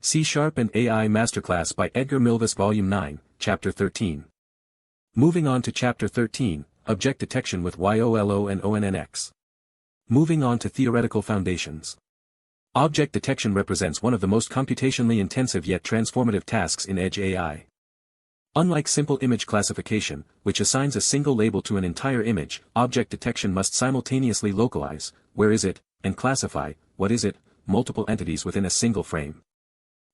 C# and AI Masterclass by Edgar Milvis Volume 9, Chapter 13. Moving on to Chapter 13, Object Detection with YOLO and ONNX. Moving on to Theoretical Foundations. Object detection represents one of the most computationally intensive yet transformative tasks in Edge AI. Unlike simple image classification, which assigns a single label to an entire image, object detection must simultaneously localize, where is it, and classify, what is it, multiple entities within a single frame.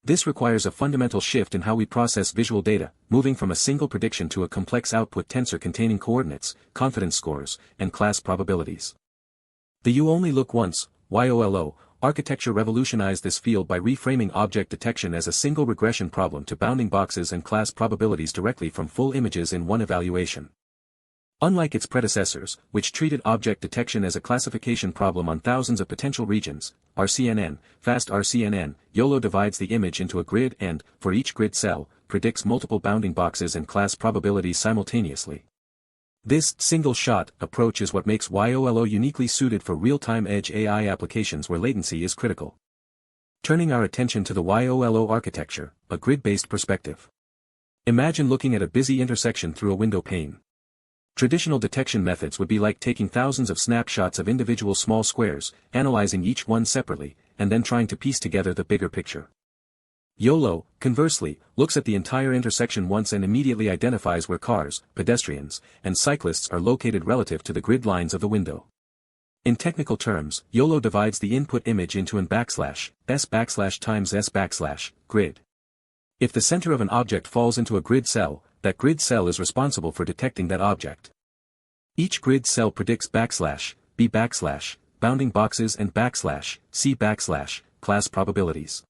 This requires a fundamental shift in how we process visual data, moving from a single prediction to a complex output tensor containing coordinates, confidence scores, and class probabilities. The You Only Look Once, YOLO, architecture revolutionized this field by reframing object detection as a single regression problem to bounding boxes and class probabilities directly from full images in one evaluation. Unlike its predecessors, which treated object detection as a classification problem on thousands of potential regions, RCNN, fast RCNN, YOLO divides the image into a grid and, for each grid cell, predicts multiple bounding boxes and class probabilities simultaneously. This single-shot approach is what makes YOLO uniquely suited for real-time edge AI applications where latency is critical. Turning our attention to the YOLO architecture, a grid-based perspective. Imagine looking at a busy intersection through a window pane. Traditional detection methods would be like taking thousands of snapshots of individual small squares, analyzing each one separately, and then trying to piece together the bigger picture. YOLO, conversely, looks at the entire intersection once and immediately identifies where cars, pedestrians, and cyclists are located relative to the grid lines of the window. In technical terms, YOLO divides the input image into an S/S/times grid. If the center of an object falls into a grid cell, that grid cell is responsible for detecting that object. Each grid cell predicts /B/ bounding boxes and /C/ class probabilities.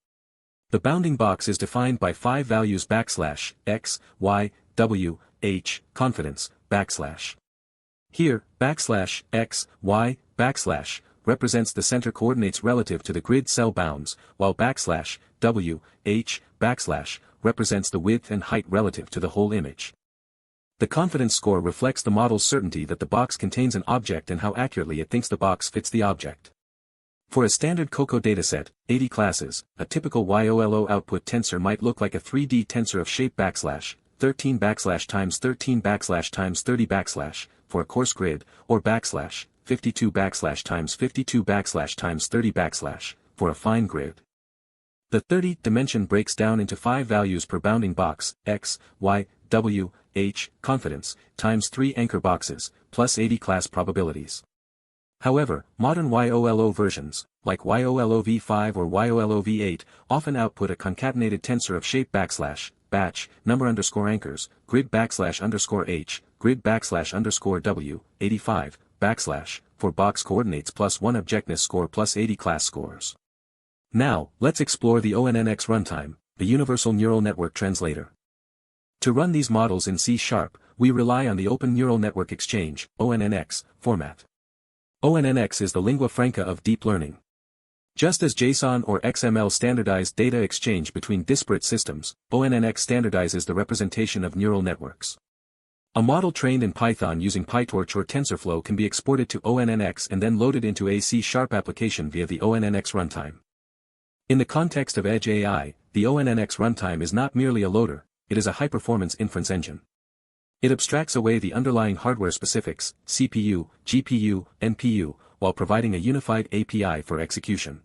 The bounding box is defined by 5 values /X, Y, W, H, confidence, /. Here, /X, Y, represents the center coordinates relative to the grid cell bounds, while /W, H, represents the width and height relative to the whole image. The confidence score reflects the model's certainty that the box contains an object and how accurately it thinks the box fits the object. For a standard COCO dataset, 80 classes, a typical YOLO output tensor might look like a 3D tensor of shape /13 times 13 times 30 for a coarse grid, or /52 times 52 times 30 for a fine grid. The 30 dimension breaks down into 5 values per bounding box, X, Y, W, H, confidence, times 3 anchor boxes, plus 80 class probabilities. However, modern YOLO versions, like YOLO v5 or YOLO v8, often output a concatenated tensor of shape batch, number _anchors, grid /_h, grid /_w, 85, for box coordinates plus 1 objectness score plus 80 class scores. Now, let's explore the ONNX runtime, the Universal Neural Network Translator. To run these models in C#, we rely on the Open Neural Network Exchange, ONNX, format. ONNX is the lingua franca of deep learning. Just as JSON or XML standardize data exchange between disparate systems, ONNX standardizes the representation of neural networks. A model trained in Python using PyTorch or TensorFlow can be exported to ONNX and then loaded into a C# application via the ONNX runtime. In the context of Edge AI, the ONNX runtime is not merely a loader, it is a high-performance inference engine. It abstracts away the underlying hardware specifics, CPU, GPU, NPU, while providing a unified API for execution.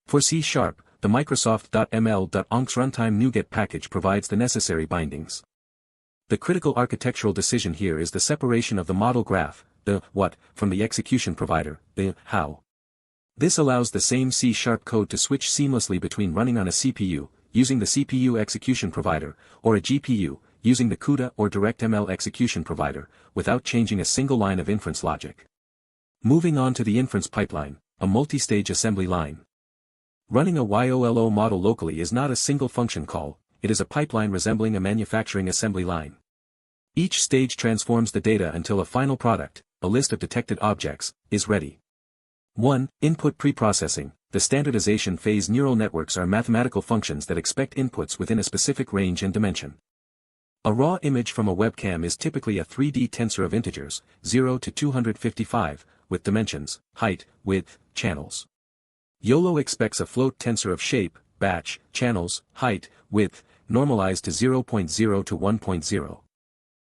For C#, the Microsoft.ml.onx runtime NuGet package provides the necessary bindings. The critical architectural decision here is the separation of the model graph, the what, from the execution provider, the how. This allows the same C# code to switch seamlessly between running on a CPU, using the CPU execution provider, or a GPU, using the CUDA or DirectML execution provider, without changing a single line of inference logic. Moving on to the inference pipeline, a multi-stage assembly line. Running a YOLO model locally is not a single function call, it is a pipeline resembling a manufacturing assembly line. Each stage transforms the data until a final product, a list of detected objects, is ready. 1. Input preprocessing. The standardization phase. Neural networks are mathematical functions that expect inputs within a specific range and dimension. A raw image from a webcam is typically a 3D tensor of integers, 0 to 255, with dimensions, height, width, channels. YOLO expects a float tensor of shape, batch, channels, height, width, normalized to 0.0 to 1.0.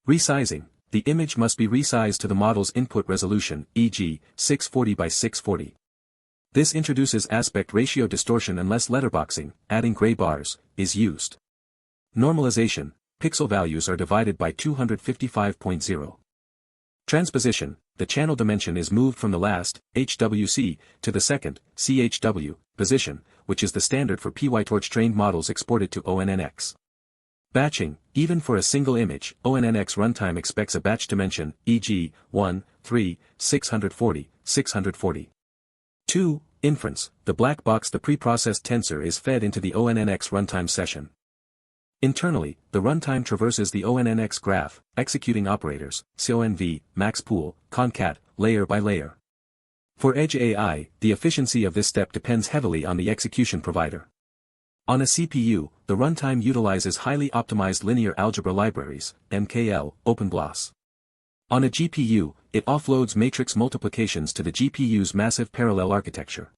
Resizing. The image must be resized to the model's input resolution, e.g., 640 by 640. This introduces aspect ratio distortion unless letterboxing, adding gray bars, is used. Normalization. Pixel values are divided by 255.0. Transposition. The channel dimension is moved from the last, HWC, to the second, CHW, position, which is the standard for PyTorch trained models exported to ONNX. Batching. Even for a single image, ONNX runtime expects a batch dimension, e.g., 1, 3, 640, 640. 2. Inference. The black box, the preprocessed tensor is fed into the ONNX runtime session. Internally, the runtime traverses the ONNX graph, executing operators, conv, max pool, concat, layer by layer. For Edge AI, the efficiency of this step depends heavily on the execution provider. On a CPU, the runtime utilizes highly optimized linear algebra libraries, MKL, OpenBLAS. On a GPU, it offloads matrix multiplications to the GPU's massive parallel architecture.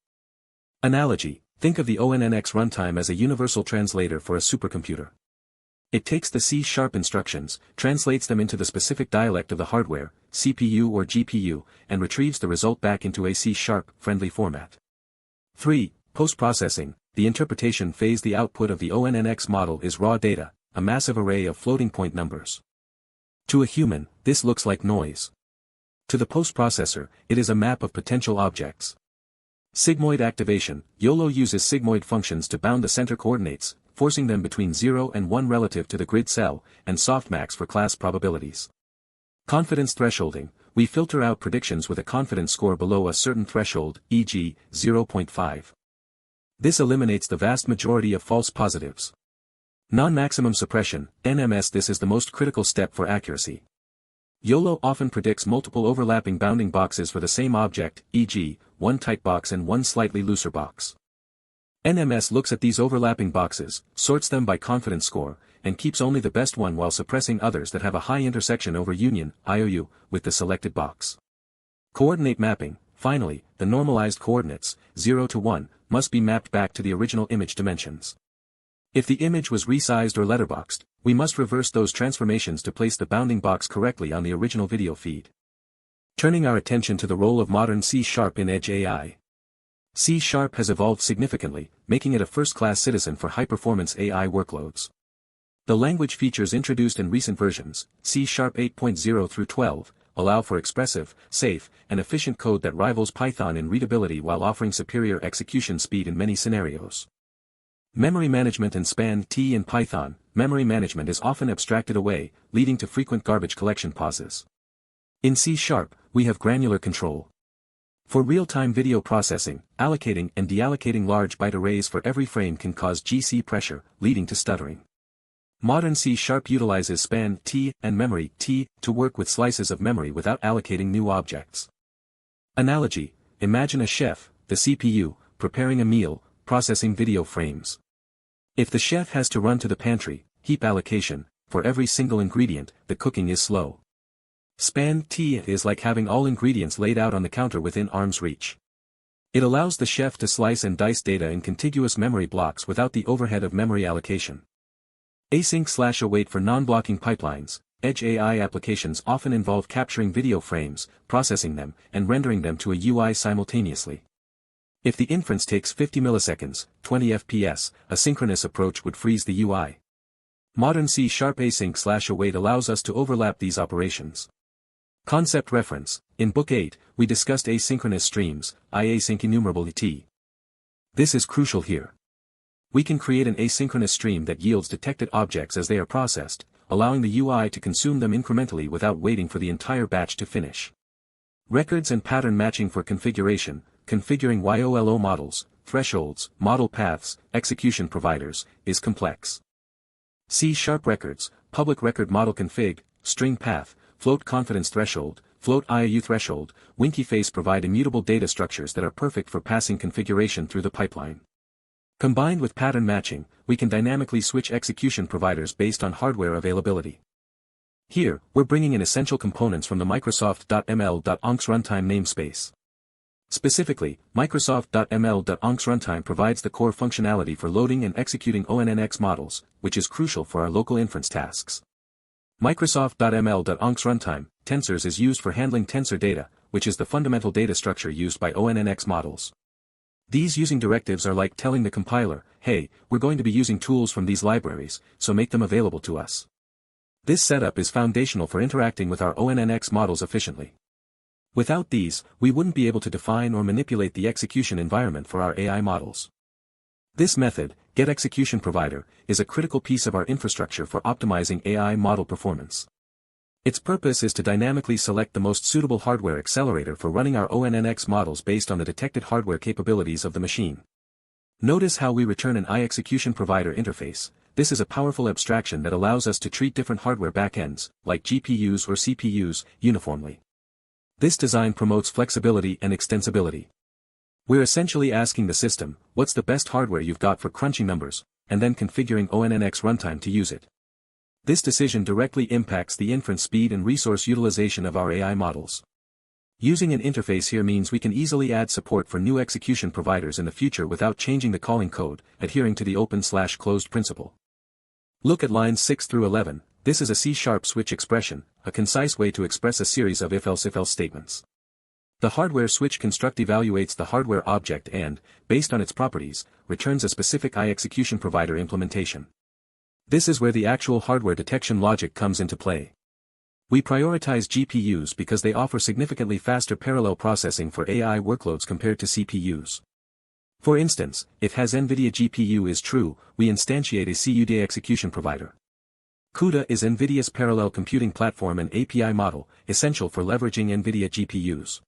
Analogy. Think of the ONNX runtime as a universal translator for a supercomputer. It takes the C# instructions, translates them into the specific dialect of the hardware, CPU or GPU, and retrieves the result back into a C#-friendly format. 3. Post-processing. The interpretation phase. The output of the ONNX model is raw data, a massive array of floating point numbers. To a human, this looks like noise. To the post-processor, it is a map of potential objects. Sigmoid activation. YOLO uses sigmoid functions to bound the center coordinates, forcing them between 0 and 1 relative to the grid cell, and softmax for class probabilities. Confidence thresholding. We filter out predictions with a confidence score below a certain threshold, e.g., 0.5. This eliminates the vast majority of false positives. Non-maximum suppression, NMS. This is the most critical step for accuracy. YOLO often predicts multiple overlapping bounding boxes for the same object, e.g., one tight box and one slightly looser box. NMS looks at these overlapping boxes, sorts them by confidence score, and keeps only the best one while suppressing others that have a high intersection over union, IOU, with the selected box. Coordinate mapping. Finally, the normalized coordinates, 0 to 1, must be mapped back to the original image dimensions. If the image was resized or letterboxed, we must reverse those transformations to place the bounding box correctly on the original video feed. Turning our attention to the role of modern C# in Edge AI. C# has evolved significantly, making it a first-class citizen for high-performance AI workloads. The language features introduced in recent versions, C# 8.0 through 12, allow for expressive, safe, and efficient code that rivals Python in readability while offering superior execution speed in many scenarios. Memory management and span-T in Python. Memory management is often abstracted away, leading to frequent garbage collection pauses. In C#, we have granular control. For real-time video processing, allocating and deallocating large byte arrays for every frame can cause GC pressure, leading to stuttering. Modern C# utilizes span-T and memory-T to work with slices of memory without allocating new objects. Analogy. Imagine a chef, the CPU, preparing a meal, processing video frames. If the chef has to run to the pantry, heap allocation, for every single ingredient, the cooking is slow. Span-T is like having all ingredients laid out on the counter within arm's reach. It allows the chef to slice and dice data in contiguous memory blocks without the overhead of memory allocation. Async/await for non-blocking pipelines. Edge AI applications often involve capturing video frames, processing them, and rendering them to a UI simultaneously. If the inference takes 50 milliseconds, 20 FPS, a synchronous approach would freeze the UI. Modern C# async/await allows us to overlap these operations. Concept reference. In Book 8, we discussed asynchronous streams, async enumerability. This is crucial here. We can create an asynchronous stream that yields detected objects as they are processed, allowing the UI to consume them incrementally without waiting for the entire batch to finish. Records and pattern matching for configuration. Configuring YOLO models, thresholds, model paths, execution providers, is complex. C# records, public record model config, string path, float confidence threshold, float IOU threshold, winky face provide immutable data structures that are perfect for passing configuration through the pipeline. Combined with pattern matching, we can dynamically switch execution providers based on hardware availability. Here, we're bringing in essential components from the Microsoft.ml.ONNX runtime namespace. Specifically, Microsoft.ml.onx runtime provides the core functionality for loading and executing ONNX models, which is crucial for our local inference tasks. Microsoft.ml.onx runtime, tensors is used for handling tensor data, which is the fundamental data structure used by ONNX models. These using directives are like telling the compiler, hey, we're going to be using tools from these libraries, so make them available to us. This setup is foundational for interacting with our ONNX models efficiently. Without these, we wouldn't be able to define or manipulate the execution environment for our AI models. This method, getExecutionProvider, is a critical piece of our infrastructure for optimizing AI model performance. Its purpose is to dynamically select the most suitable hardware accelerator for running our ONNX models based on the detected hardware capabilities of the machine. Notice how we return an IExecutionProvider interface. This is a powerful abstraction that allows us to treat different hardware backends, like GPUs or CPUs, uniformly. This design promotes flexibility and extensibility. We're essentially asking the system, what's the best hardware you've got for crunching numbers, and then configuring ONNX runtime to use it. This decision directly impacts the inference speed and resource utilization of our AI models. Using an interface here means we can easily add support for new execution providers in the future without changing the calling code, adhering to the open/closed principle. Look at lines 6 through 11. This is a C# switch expression, a concise way to express a series of if-else statements. The hardware switch construct evaluates the hardware object and, based on its properties, returns a specific IExecutionProvider implementation. This is where the actual hardware detection logic comes into play. We prioritize GPUs because they offer significantly faster parallel processing for AI workloads compared to CPUs. For instance, if has NVIDIA GPU is true, we instantiate a CUDA execution provider. CUDA is NVIDIA's parallel computing platform and API model, essential for leveraging NVIDIA GPUs.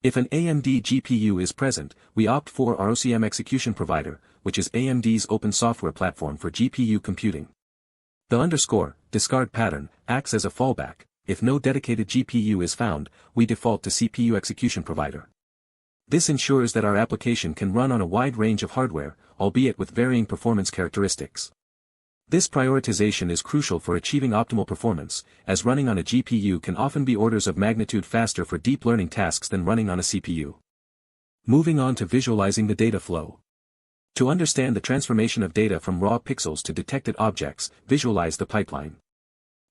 If an AMD GPU is present, we opt for ROCm execution provider, which is AMD's open software platform for GPU computing. The discard pattern acts as a fallback. If no dedicated GPU is found, we default to CPU execution provider. This ensures that our application can run on a wide range of hardware, albeit with varying performance characteristics. This prioritization is crucial for achieving optimal performance, as running on a GPU can often be orders of magnitude faster for deep learning tasks than running on a CPU. Moving on to visualizing the data flow. To understand the transformation of data from raw pixels to detected objects, visualize the pipeline.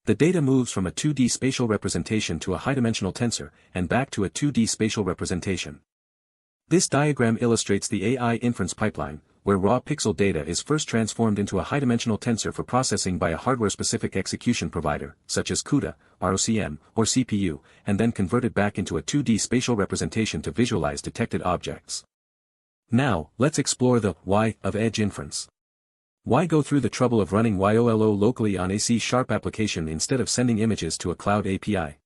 The data moves from a 2D spatial representation to a high-dimensional tensor, and back to a 2D spatial representation. This diagram illustrates the AI inference pipeline, where raw pixel data is first transformed into a high-dimensional tensor for processing by a hardware-specific execution provider, such as CUDA, ROCm, or CPU, and then converted back into a 2D spatial representation to visualize detected objects. Now, let's explore the why of edge inference. Why go through the trouble of running YOLO locally on a C# application instead of sending images to a cloud API?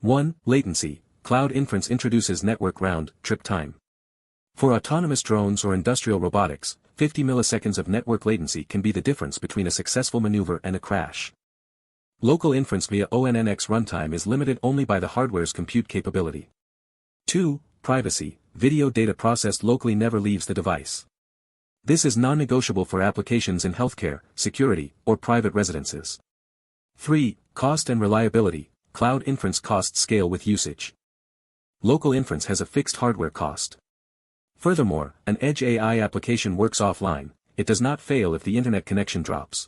1. Latency. Cloud inference introduces network round-trip time. For autonomous drones or industrial robotics, 50 milliseconds of network latency can be the difference between a successful maneuver and a crash. Local inference via ONNX runtime is limited only by the hardware's compute capability. 2. Privacy. Video data processed locally never leaves the device. This is non-negotiable for applications in healthcare, security, or private residences. 3. Cost and reliability. Cloud inference costs scale with usage. Local inference has a fixed hardware cost. Furthermore, an edge AI application works offline, it does not fail if the internet connection drops.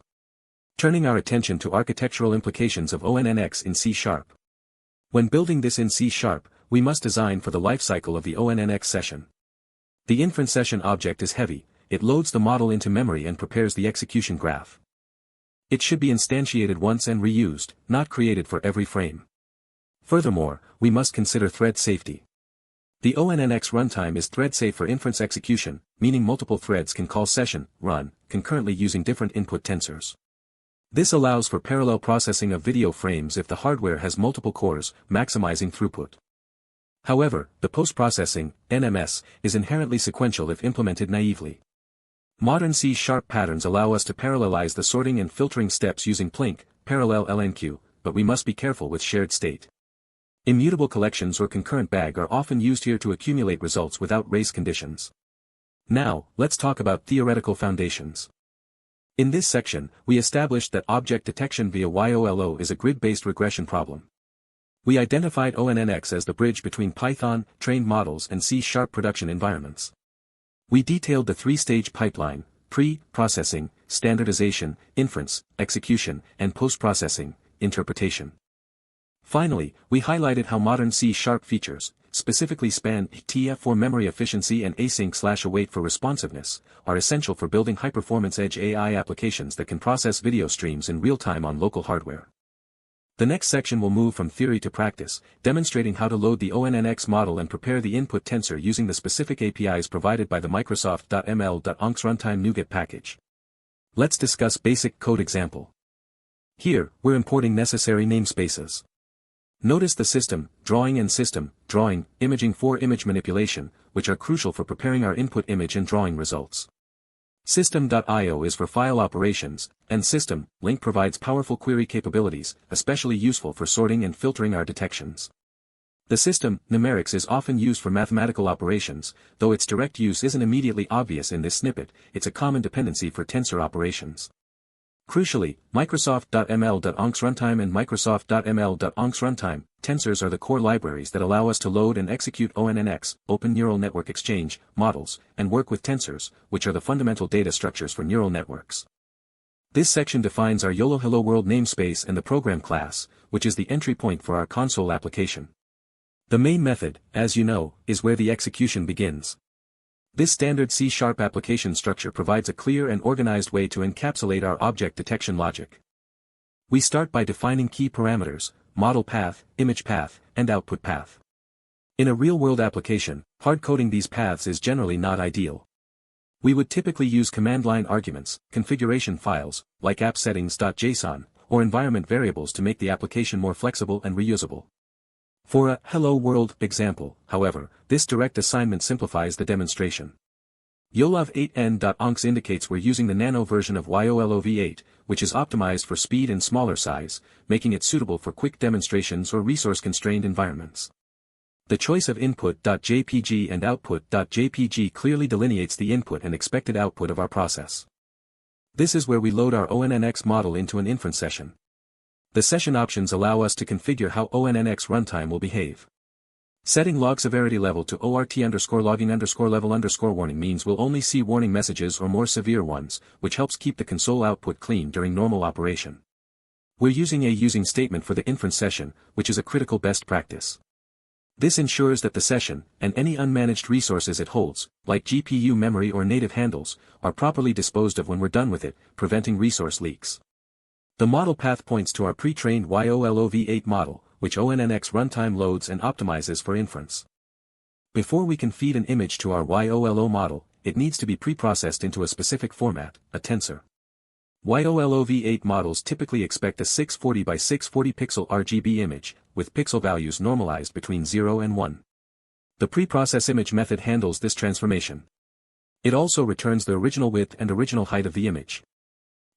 Turning our attention to architectural implications of ONNX in C#. When building this in C#, we must design for the lifecycle of the ONNX session. The inference session object is heavy, it loads the model into memory and prepares the execution graph. It should be instantiated once and reused, not created for every frame. Furthermore, we must consider thread safety. The ONNX runtime is thread-safe for inference execution, meaning multiple threads can call session, run, concurrently using different input tensors. This allows for parallel processing of video frames if the hardware has multiple cores, maximizing throughput. However, the post-processing, NMS, is inherently sequential if implemented naively. Modern C# patterns allow us to parallelize the sorting and filtering steps using Plink, parallel LNQ, but we must be careful with shared state. Immutable collections or concurrent bag are often used here to accumulate results without race conditions. Now, let's talk about theoretical foundations. In this section, we established that object detection via YOLO is a grid-based regression problem. We identified ONNX as the bridge between Python, trained models and C# production environments. We detailed the three-stage pipeline: pre-processing, standardization, inference, execution, and post-processing, interpretation. Finally, we highlighted how modern C# features, specifically span TF for memory efficiency and async/await for responsiveness, are essential for building high-performance edge AI applications that can process video streams in real time on local hardware. The next section will move from theory to practice, demonstrating how to load the ONNX model and prepare the input tensor using the specific APIs provided by the Microsoft.ml.onx runtime NuGet package. Let's discuss basic code example. Here, we're importing necessary namespaces. Notice the system, drawing and system, drawing, imaging for image manipulation, which are crucial for preparing our input image and drawing results. System.io is for file operations, and system, link provides powerful query capabilities, especially useful for sorting and filtering our detections. The system, numerics, is often used for mathematical operations, though its direct use isn't immediately obvious in this snippet. It's a common dependency for tensor operations. Crucially, Microsoft.ml.onx runtime and Microsoft.ml.onx runtime, tensors are the core libraries that allow us to load and execute ONNX, Open Neural Network Exchange, models, and work with tensors, which are the fundamental data structures for neural networks. This section defines our YOLO Hello World namespace and the program class, which is the entry point for our console application. The main method, as you know, is where the execution begins. This standard C# application structure provides a clear and organized way to encapsulate our object detection logic. We start by defining key parameters: model path, image path, and output path. In a real-world application, hard-coding these paths is generally not ideal. We would typically use command-line arguments, configuration files, like appsettings.json, or environment variables to make the application more flexible and reusable. For a Hello World example, however, this direct assignment simplifies the demonstration. YOLO8n.onx indicates we're using the nano version of YOLO v8, which is optimized for speed and smaller size, making it suitable for quick demonstrations or resource-constrained environments. The choice of input.jpg and output.jpg clearly delineates the input and expected output of our process. This is where we load our ONNX model into an inference session. The session options allow us to configure how ONNX runtime will behave. Setting log severity level to ORT_logging_level_warning means we'll only see warning messages or more severe ones, which helps keep the console output clean during normal operation. We're using a using statement for the inference session, which is a critical best practice. This ensures that the session, and any unmanaged resources it holds, like GPU memory or native handles, are properly disposed of when we're done with it, preventing resource leaks. The model path points to our pre-trained YOLO v8 model, which ONNX runtime loads and optimizes for inference. Before we can feed an image to our YOLO model, it needs to be pre-processed into a specific format, a tensor. YOLO v8 models typically expect a 640 by 640 pixel RGB image, with pixel values normalized between 0 and 1. The pre-process image method handles this transformation. It also returns the original width and original height of the image.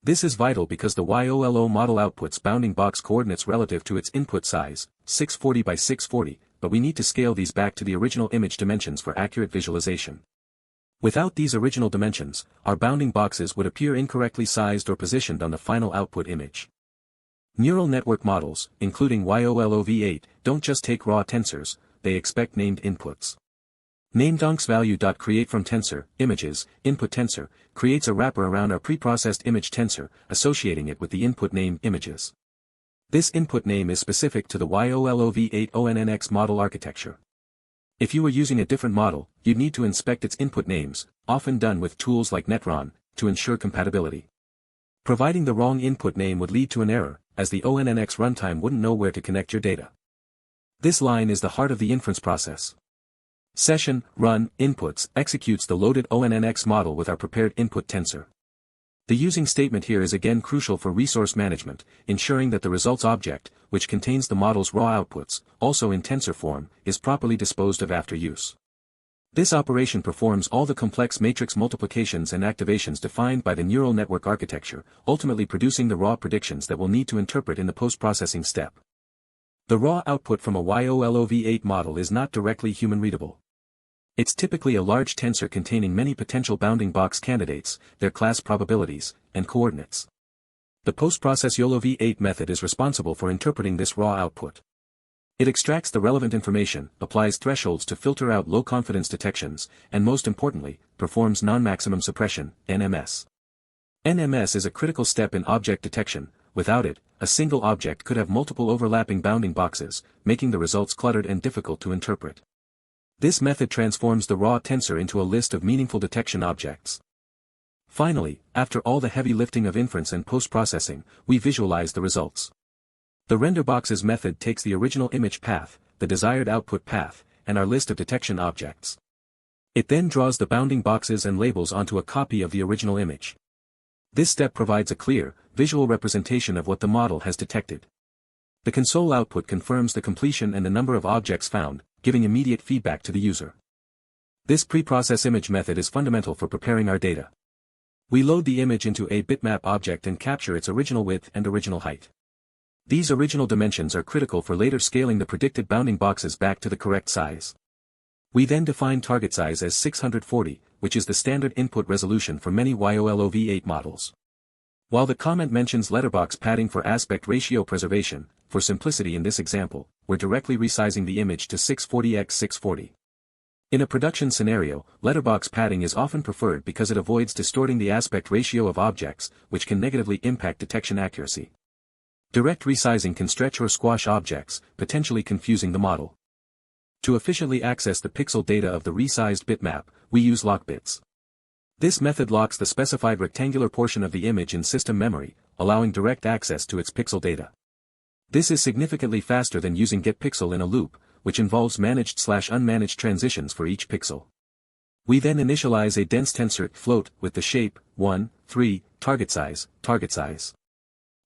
This is vital because the YOLO model outputs bounding box coordinates relative to its input size, 640 by 640, but we need to scale these back to the original image dimensions for accurate visualization. Without these original dimensions, our bounding boxes would appear incorrectly sized or positioned on the final output image. Neural network models, including YOLO v8, don't just take raw tensors, they expect named inputs. Named_onxValue.create from tensor, images, input tensor, creates a wrapper around our preprocessed image tensor, associating it with the input name images. This input name is specific to the YOLO v8 ONNX model architecture. If you were using a different model, you'd need to inspect its input names, often done with tools like Netron, to ensure compatibility. Providing the wrong input name would lead to an error, as the ONNX runtime wouldn't know where to connect your data. This line is the heart of the inference process. Session, run, inputs, executes the loaded ONNX model with our prepared input tensor. The using statement here is again crucial for resource management, ensuring that the results object, which contains the model's raw outputs, also in tensor form, is properly disposed of after use. This operation performs all the complex matrix multiplications and activations defined by the neural network architecture, ultimately producing the raw predictions that we'll need to interpret in the post-processing step. The raw output from a YOLO v8 model is not directly human-readable. It's typically a large tensor containing many potential bounding box candidates, their class probabilities, and coordinates. The post-process YOLO v8 method is responsible for interpreting this raw output. It extracts the relevant information, applies thresholds to filter out low-confidence detections, and most importantly, performs non-maximum suppression, NMS. NMS is a critical step in object detection. Without it, a single object could have multiple overlapping bounding boxes, making the results cluttered and difficult to interpret. This method transforms the raw tensor into a list of meaningful detection objects. Finally, after all the heavy lifting of inference and post-processing, we visualize the results. The renderboxes method takes the original image path, the desired output path, and our list of detection objects. It then draws the bounding boxes and labels onto a copy of the original image. This step provides a clear, visual representation of what the model has detected. The console output confirms the completion and the number of objects found, giving immediate feedback to the user. This preprocess image method is fundamental for preparing our data. We load the image into a bitmap object and capture its original width and original height. These original dimensions are critical for later scaling the predicted bounding boxes back to the correct size. We then define target size as 640, which is the standard input resolution for many YOLO v8 models. While the comment mentions letterbox padding for aspect ratio preservation, for simplicity in this example, we're directly resizing the image to 640 x 640. In a production scenario, letterbox padding is often preferred because it avoids distorting the aspect ratio of objects, which can negatively impact detection accuracy. Direct resizing can stretch or squash objects, potentially confusing the model. To efficiently access the pixel data of the resized bitmap, we use lockbits. This method locks the specified rectangular portion of the image in system memory, allowing direct access to its pixel data. This is significantly faster than using getPixel in a loop, which involves managed/unmanaged transitions for each pixel. We then initialize a dense tensor float with the shape 1, 3, target size.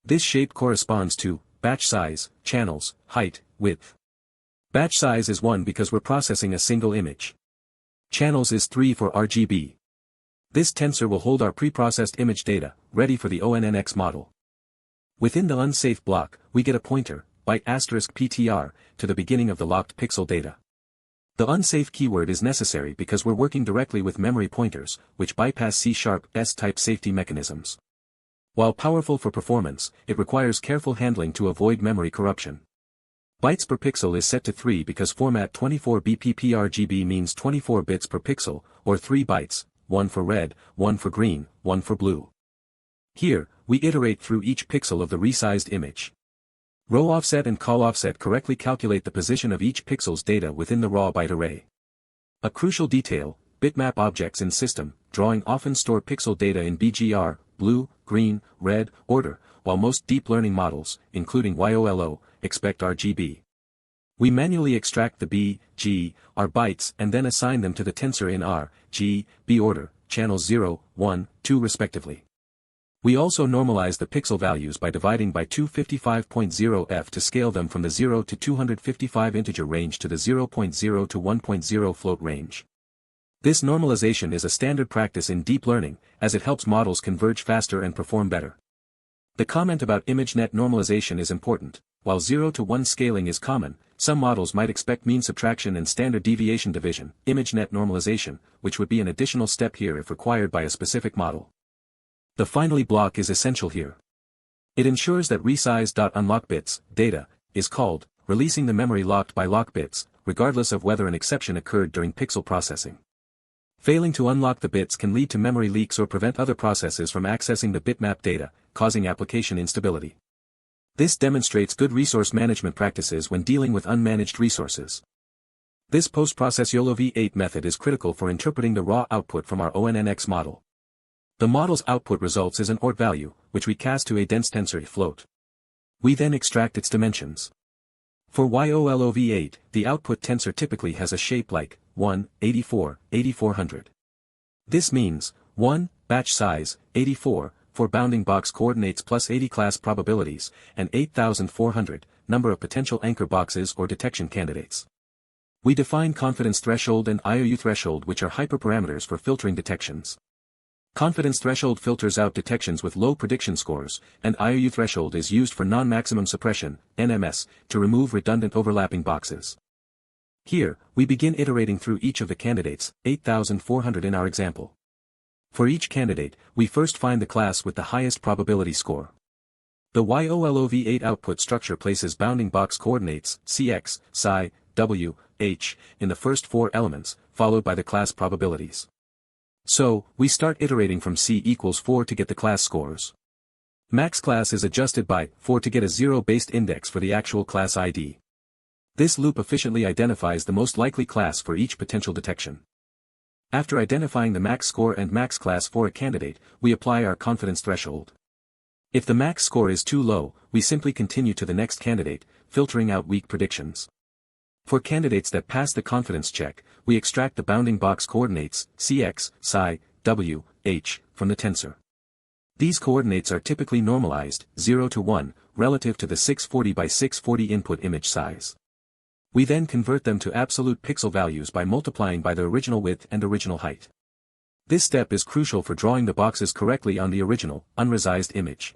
This shape corresponds to batch size, channels, height, width. Batch size is 1 because we're processing a single image. Channels is 3 for RGB. This tensor will hold our preprocessed image data, ready for the ONNX model. Within the unsafe block, we get a pointer, byte *PTR, to the beginning of the locked pixel data. The unsafe keyword is necessary because we're working directly with memory pointers, which bypass C#S-type safety mechanisms. While powerful for performance, it requires careful handling to avoid memory corruption. Bytes per pixel is set to 3 because format 24 bpp RGB means 24 bits per pixel, or 3 bytes, 1 for red, 1 for green, 1 for blue. Here, we iterate through each pixel of the resized image. Row offset and call offset correctly calculate the position of each pixel's data within the raw byte array. A crucial detail, bitmap objects in system drawing often store pixel data in BGR, blue, green, red, order, while most deep learning models, including YOLO, expect RGB. We manually extract the B, G, R bytes and then assign them to the tensor in R, G, B order, channels 0, 1, 2 respectively. We also normalize the pixel values by dividing by 255.0f to scale them from the 0 to 255 integer range to the 0.0 to 1.0 float range. This normalization is a standard practice in deep learning, as it helps models converge faster and perform better. The comment about ImageNet normalization is important. While 0 to 1 scaling is common, some models might expect mean subtraction and standard deviation division, ImageNet normalization, which would be an additional step here if required by a specific model. The finally block is essential here. It ensures that resize.unlockBits, data, is called, releasing the memory locked by lockbits, regardless of whether an exception occurred during pixel processing. Failing to unlock the bits can lead to memory leaks or prevent other processes from accessing the bitmap data, causing application instability. This demonstrates good resource management practices when dealing with unmanaged resources. This post-process YOLO v8 method is critical for interpreting the raw output from our ONNX model. The model's output results is an ORT value, which we cast to a dense tensor float. We then extract its dimensions. For YOLO v8, the output tensor typically has a shape like 1, 84, 8400. This means 1, batch size, 84, for bounding box coordinates plus 80 class probabilities, and 8400, number of potential anchor boxes or detection candidates. We define confidence threshold and IOU threshold, which are hyperparameters for filtering detections. Confidence threshold filters out detections with low prediction scores, and IOU threshold is used for non-maximum suppression, NMS, to remove redundant overlapping boxes. Here, we begin iterating through each of the candidates, 8400 in our example. For each candidate, we first find the class with the highest probability score. The YOLO-V8 output structure places bounding box coordinates, Cx, Psi, W, H, in the first four elements, followed by the class probabilities. So, we start iterating from C equals 4 to get the class scores. Max class is adjusted by 4 to get a zero-based index for the actual class ID. This loop efficiently identifies the most likely class for each potential detection. After identifying the max score and max class for a candidate, we apply our confidence threshold. If the max score is too low, we simply continue to the next candidate, filtering out weak predictions. For candidates that pass the confidence check, we extract the bounding box coordinates, Cx, Psi, W, H, from the tensor. These coordinates are typically normalized, 0 to 1, relative to the 640 by 640 input image size. We then convert them to absolute pixel values by multiplying by the original width and original height. This step is crucial for drawing the boxes correctly on the original, unresized image.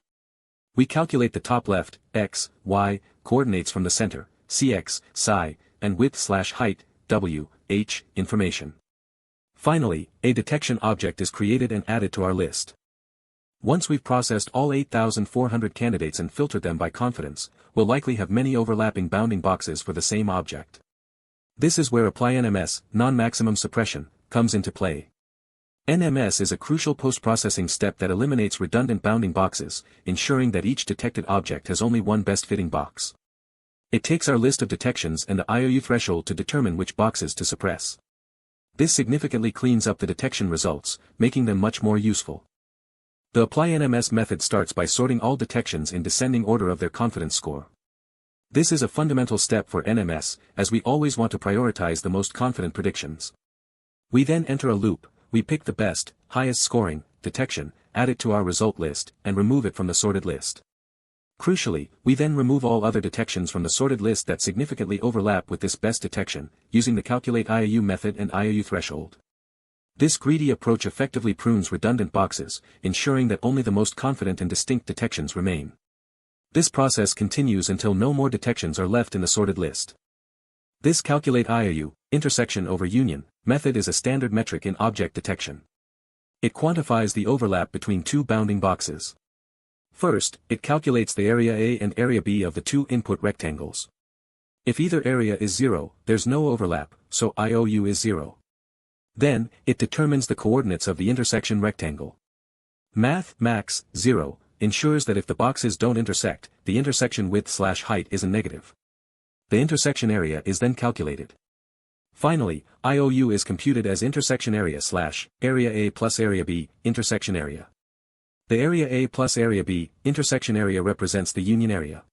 We calculate the top left, x, y, coordinates from the center, Cx, Psi, and width/height, W, H, information. Finally, a detection object is created and added to our list. Once we've processed all 8,400 candidates and filtered them by confidence, we'll likely have many overlapping bounding boxes for the same object. This is where apply NMS, non-maximum suppression, comes into play. NMS is a crucial post-processing step that eliminates redundant bounding boxes, ensuring that each detected object has only one best-fitting box. It takes our list of detections and the IOU threshold to determine which boxes to suppress. This significantly cleans up the detection results, making them much more useful. The apply NMS method starts by sorting all detections in descending order of their confidence score. This is a fundamental step for NMS, as we always want to prioritize the most confident predictions. We then enter a loop, we pick the best, highest scoring detection, add it to our result list, and remove it from the sorted list. Crucially, we then remove all other detections from the sorted list that significantly overlap with this best detection, using the calculate IOU method and IOU threshold. This greedy approach effectively prunes redundant boxes, ensuring that only the most confident and distinct detections remain. This process continues until no more detections are left in the sorted list. This calculate IOU, intersection over union, method is a standard metric in object detection. It quantifies the overlap between two bounding boxes. First, it calculates the area A and area B of the two input rectangles. If either area is 0, there's no overlap, so IOU is 0. Then, it determines the coordinates of the intersection rectangle. Math max 0 ensures that if the boxes don't intersect, the intersection width/height is a negative. The intersection area is then calculated. Finally, IOU is computed as intersection area/area A plus area B, intersection area. The area A plus area B, intersection area represents the union area.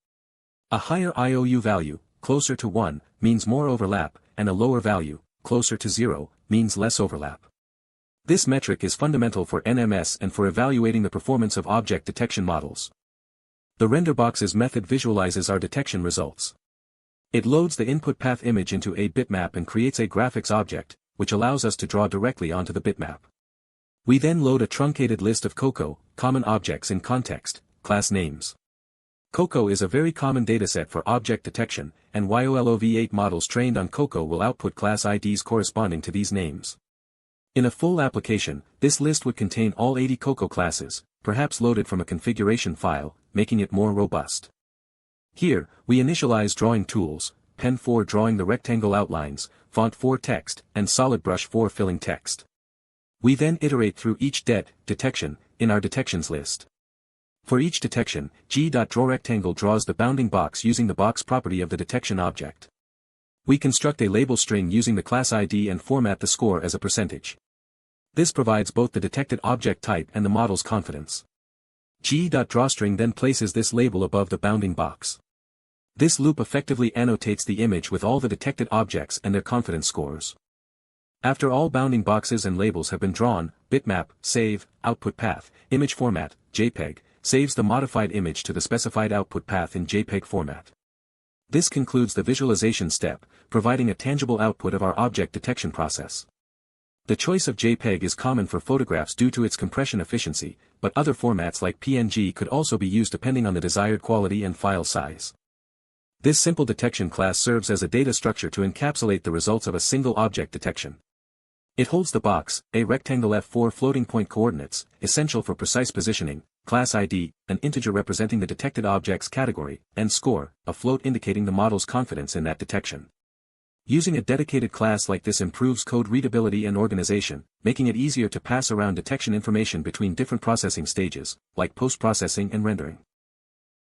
A higher IOU value, closer to 1, means more overlap, and a lower value, closer to 0, means less overlap. This metric is fundamental for NMS and for evaluating the performance of object detection models. The renderboxes method visualizes our detection results. It loads the input path image into a bitmap and creates a graphics object, which allows us to draw directly onto the bitmap. We then load a truncated list of COCO, common objects in context, class names. COCO is a very common dataset for object detection, and YOLO-V8 models trained on COCO will output class IDs corresponding to these names. In a full application, this list would contain all 80 COCO classes, perhaps loaded from a configuration file, making it more robust. Here, we initialize drawing tools, Pen for drawing the rectangle outlines, Font for text, and Solid Brush for filling text. We then iterate through each detection in our detections list. For each detection, g.drawRectangle draws the bounding box using the box property of the detection object. We construct a label string using the class ID and format the score as a percentage. This provides both the detected object type and the model's confidence. G.drawString then places this label above the bounding box. This loop effectively annotates the image with all the detected objects and their confidence scores. After all bounding boxes and labels have been drawn, bitmap, save, output path, image format, JPEG, saves the modified image to the specified output path in JPEG format. This concludes the visualization step, providing a tangible output of our object detection process. The choice of JPEG is common for photographs due to its compression efficiency, but other formats like PNG could also be used depending on the desired quality and file size. This simple detection class serves as a data structure to encapsulate the results of a single object detection. It holds the box, a rectangle F4 floating point coordinates, essential for precise positioning, class ID, an integer representing the detected object's category, and score, a float indicating the model's confidence in that detection. Using a dedicated class like this improves code readability and organization, making it easier to pass around detection information between different processing stages, like post-processing and rendering.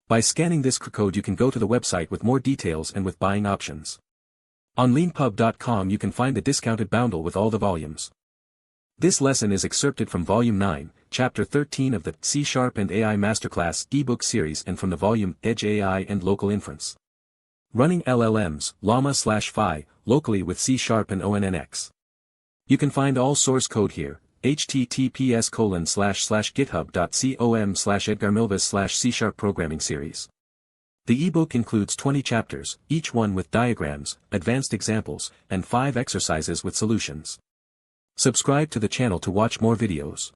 By scanning this code you can go to the website with more details and with buying options. On leanpub.com you can find the discounted bundle with all the volumes. This lesson is excerpted from Volume 9, Chapter 13 of the C# and AI Masterclass ebook series and from the volume Edge AI and Local Inference. Running LLMs, Llama/Phi, locally with C# and ONNX. You can find all source code here, https://github.com/edgarmilvis/C# programming series. The ebook includes 20 chapters, each one with diagrams, advanced examples, and 5 exercises with solutions. Subscribe to the channel to watch more videos.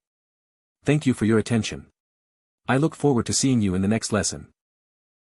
Thank you for your attention. I look forward to seeing you in the next lesson.